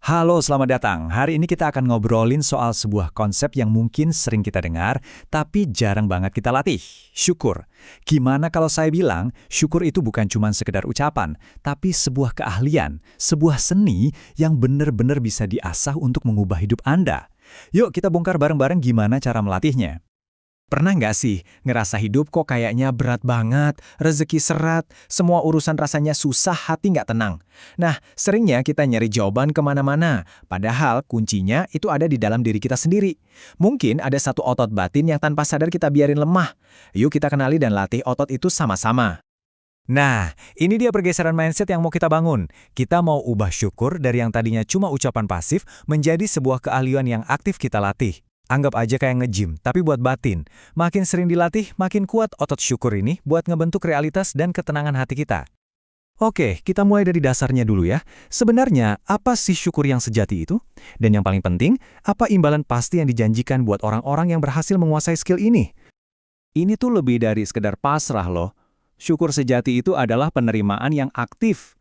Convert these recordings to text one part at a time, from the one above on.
Halo, selamat datang. Hari ini kita akan ngobrolin soal sebuah konsep yang mungkin sering kita dengar, tapi jarang banget kita latih. Syukur. Gimana kalau saya bilang, syukur itu bukan cuma sekedar ucapan, tapi sebuah keahlian, sebuah seni yang benar-benar bisa diasah untuk mengubah hidup Anda. Yuk kita bongkar bareng-bareng gimana cara melatihnya. Pernah nggak sih ngerasa hidup kok kayaknya berat banget, rezeki seret, semua urusan rasanya susah, hati nggak tenang? Nah, seringnya kita nyari jawaban kemana-mana, padahal kuncinya itu ada di dalam diri kita sendiri. Mungkin ada satu otot batin yang tanpa sadar kita biarin lemah. Yuk kita kenali dan latih otot itu sama-sama. Nah, ini dia pergeseran mindset yang mau kita bangun. Kita mau ubah syukur dari yang tadinya cuma ucapan pasif menjadi sebuah keahlian yang aktif kita latih. Anggap aja kayak nge-gym, tapi buat batin. Makin sering dilatih, makin kuat otot syukur ini buat ngebentuk realitas dan ketenangan hati kita. Oke, kita mulai dari dasarnya dulu ya. Sebenarnya, apa sih syukur yang sejati itu? Dan yang paling penting, apa imbalan pasti yang dijanjikan buat orang-orang yang berhasil menguasai skill ini? Ini tuh lebih dari sekedar pasrah loh. Syukur sejati itu adalah penerimaan yang aktif.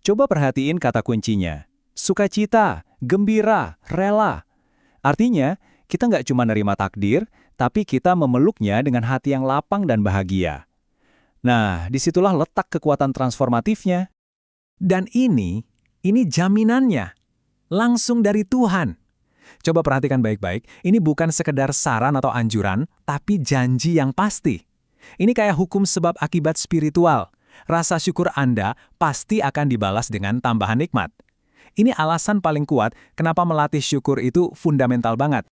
Coba perhatiin kata kuncinya. Sukacita, gembira, rela. Artinya, kita nggak cuma nerima takdir, tapi kita memeluknya dengan hati yang lapang dan bahagia. Nah, disitulah letak kekuatan transformatifnya. Dan ini jaminannya. Langsung dari Tuhan. Coba perhatikan baik-baik, ini bukan sekedar saran atau anjuran, tapi janji yang pasti. Ini kayak hukum sebab akibat spiritual. Rasa syukur Anda pasti akan dibalas dengan tambahan nikmat. Ini alasan paling kuat kenapa melatih syukur itu fundamental banget.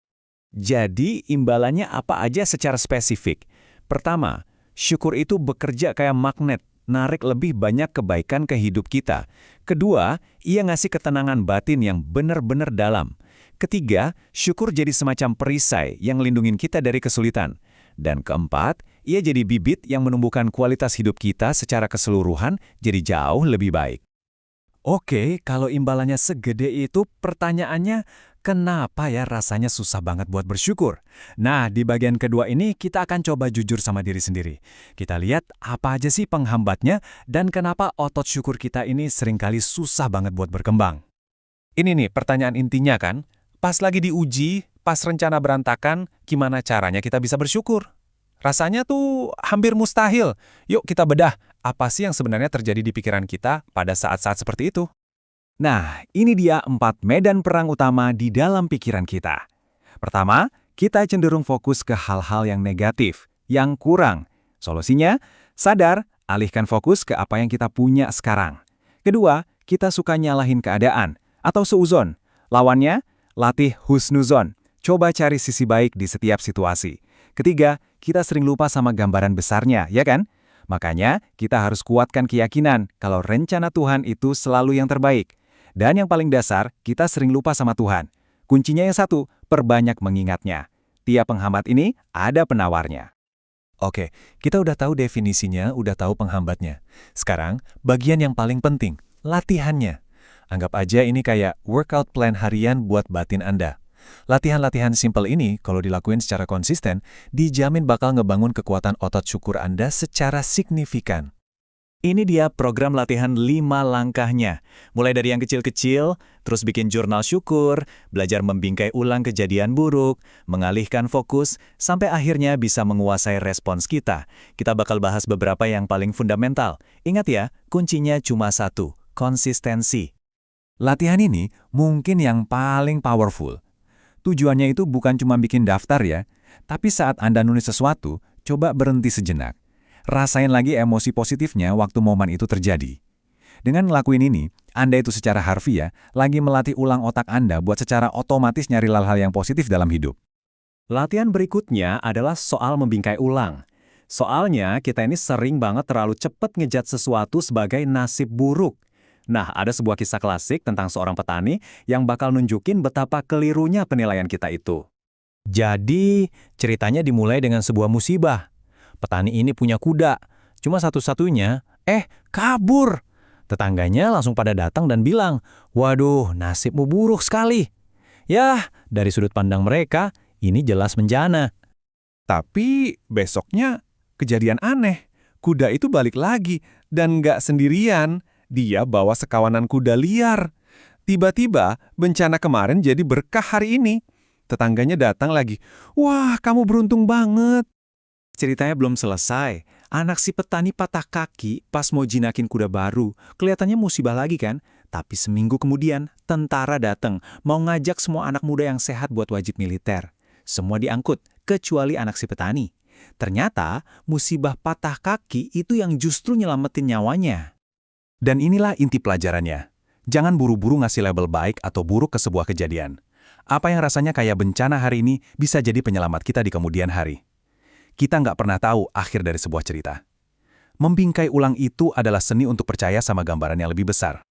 Jadi, imbalannya apa aja secara spesifik? Pertama, syukur itu bekerja kayak magnet, narik lebih banyak kebaikan ke hidup kita. Kedua, ia ngasih ketenangan batin yang benar-benar dalam. Ketiga, syukur jadi semacam perisai yang ngelindungin kita dari kesulitan. Dan keempat, ia jadi bibit yang menumbuhkan kualitas hidup kita secara keseluruhan jadi jauh lebih baik. Oke, kalau imbalannya segede itu, pertanyaannya, kenapa ya rasanya susah banget buat bersyukur? Nah, di bagian kedua ini kita akan coba jujur sama diri sendiri. Kita lihat apa aja sih penghambatnya dan kenapa otot syukur kita ini seringkali susah banget buat berkembang. Ini nih pertanyaan intinya kan, pas lagi diuji, pas rencana berantakan, gimana caranya kita bisa bersyukur? Rasanya tuh hampir mustahil. Yuk kita bedah, apa sih yang sebenarnya terjadi di pikiran kita pada saat-saat seperti itu? Nah, ini dia 4 medan perang utama di dalam pikiran kita. Pertama, kita cenderung fokus ke hal-hal yang negatif, yang kurang. Solusinya, sadar, alihkan fokus ke apa yang kita punya sekarang. Kedua, kita suka nyalahin keadaan, atau seuzon. Lawannya, latih husnuzon. Coba cari sisi baik di setiap situasi. Ketiga, kita sering lupa sama gambaran besarnya, ya kan? Makanya, kita harus kuatkan keyakinan kalau rencana Tuhan itu selalu yang terbaik. Dan yang paling dasar, kita sering lupa sama Tuhan. Kuncinya yang satu, perbanyak mengingatnya. Tiap penghambat ini ada penawarnya. Oke, kita udah tahu definisinya, udah tahu penghambatnya. Sekarang, bagian yang paling penting, latihannya. Anggap aja ini kayak workout plan harian buat batin Anda. Latihan-latihan simpel ini, kalau dilakuin secara konsisten, dijamin bakal ngebangun kekuatan otot syukur Anda secara signifikan. Ini dia program latihan 5 langkahnya. Mulai dari yang kecil-kecil, terus bikin jurnal syukur, belajar membingkai ulang kejadian buruk, mengalihkan fokus, sampai akhirnya bisa menguasai respons kita. Kita bakal bahas beberapa yang paling fundamental. Ingat ya, kuncinya cuma satu, konsistensi. Latihan ini mungkin yang paling powerful. Tujuannya itu bukan cuma bikin daftar ya, tapi saat Anda nulis sesuatu, coba berhenti sejenak. Rasain lagi emosi positifnya waktu momen itu terjadi. Dengan ngelakuin ini, Anda itu secara harfiah lagi melatih ulang otak Anda buat secara otomatis nyari hal-hal yang positif dalam hidup. Latihan berikutnya adalah soal membingkai ulang. Soalnya kita ini sering banget terlalu cepat ngejat sesuatu sebagai nasib buruk. Nah, ada sebuah kisah klasik tentang seorang petani yang bakal nunjukin betapa kelirunya penilaian kita itu. Jadi, ceritanya dimulai dengan sebuah musibah. Petani ini punya kuda, cuma satu-satunya, kabur. Tetangganya langsung pada datang dan bilang, "Waduh, nasibmu buruk sekali." Yah, dari sudut pandang mereka, ini jelas menjana. Tapi besoknya kejadian aneh. Kuda itu balik lagi dan nggak sendirian. Dia bawa sekawanan kuda liar. Tiba-tiba, bencana kemarin jadi berkah hari ini. Tetangganya datang lagi. Wah, kamu beruntung banget. Ceritanya belum selesai. Anak si petani patah kaki pas mau jinakin kuda baru. Kelihatannya musibah lagi kan? Tapi seminggu kemudian, tentara datang. Mau ngajak semua anak muda yang sehat buat wajib militer. Semua diangkut, kecuali anak si petani. Ternyata, musibah patah kaki itu yang justru nyelamatin nyawanya. Dan inilah inti pelajarannya. Jangan buru-buru ngasih label baik atau buruk ke sebuah kejadian. Apa yang rasanya kayak bencana hari ini bisa jadi penyelamat kita di kemudian hari. Kita nggak pernah tahu akhir dari sebuah cerita. Membingkai ulang itu adalah seni untuk percaya sama gambaran yang lebih besar.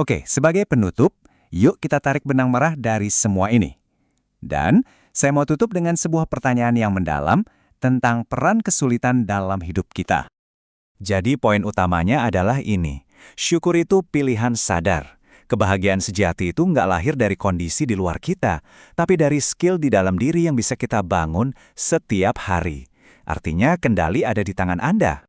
Oke, sebagai penutup, yuk kita tarik benang merah dari semua ini. Dan saya mau tutup dengan sebuah pertanyaan yang mendalam tentang peran kesulitan dalam hidup kita. Jadi poin utamanya adalah ini. Syukur itu pilihan sadar. Kebahagiaan sejati itu nggak lahir dari kondisi di luar kita, tapi dari skill di dalam diri yang bisa kita bangun setiap hari. Artinya kendali ada di tangan Anda.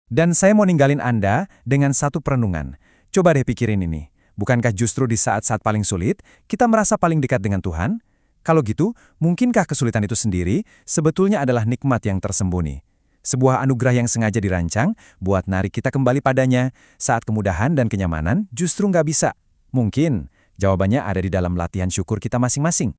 Dan saya mau ninggalin Anda dengan satu perenungan. Coba deh pikirin ini. Bukankah justru di saat-saat paling sulit, kita merasa paling dekat dengan Tuhan? Kalau gitu, mungkinkah kesulitan itu sendiri sebetulnya adalah nikmat yang tersembunyi? Sebuah anugerah yang sengaja dirancang buat narik kita kembali padanya saat kemudahan dan kenyamanan justru nggak bisa. Mungkin jawabannya ada di dalam latihan syukur kita masing-masing.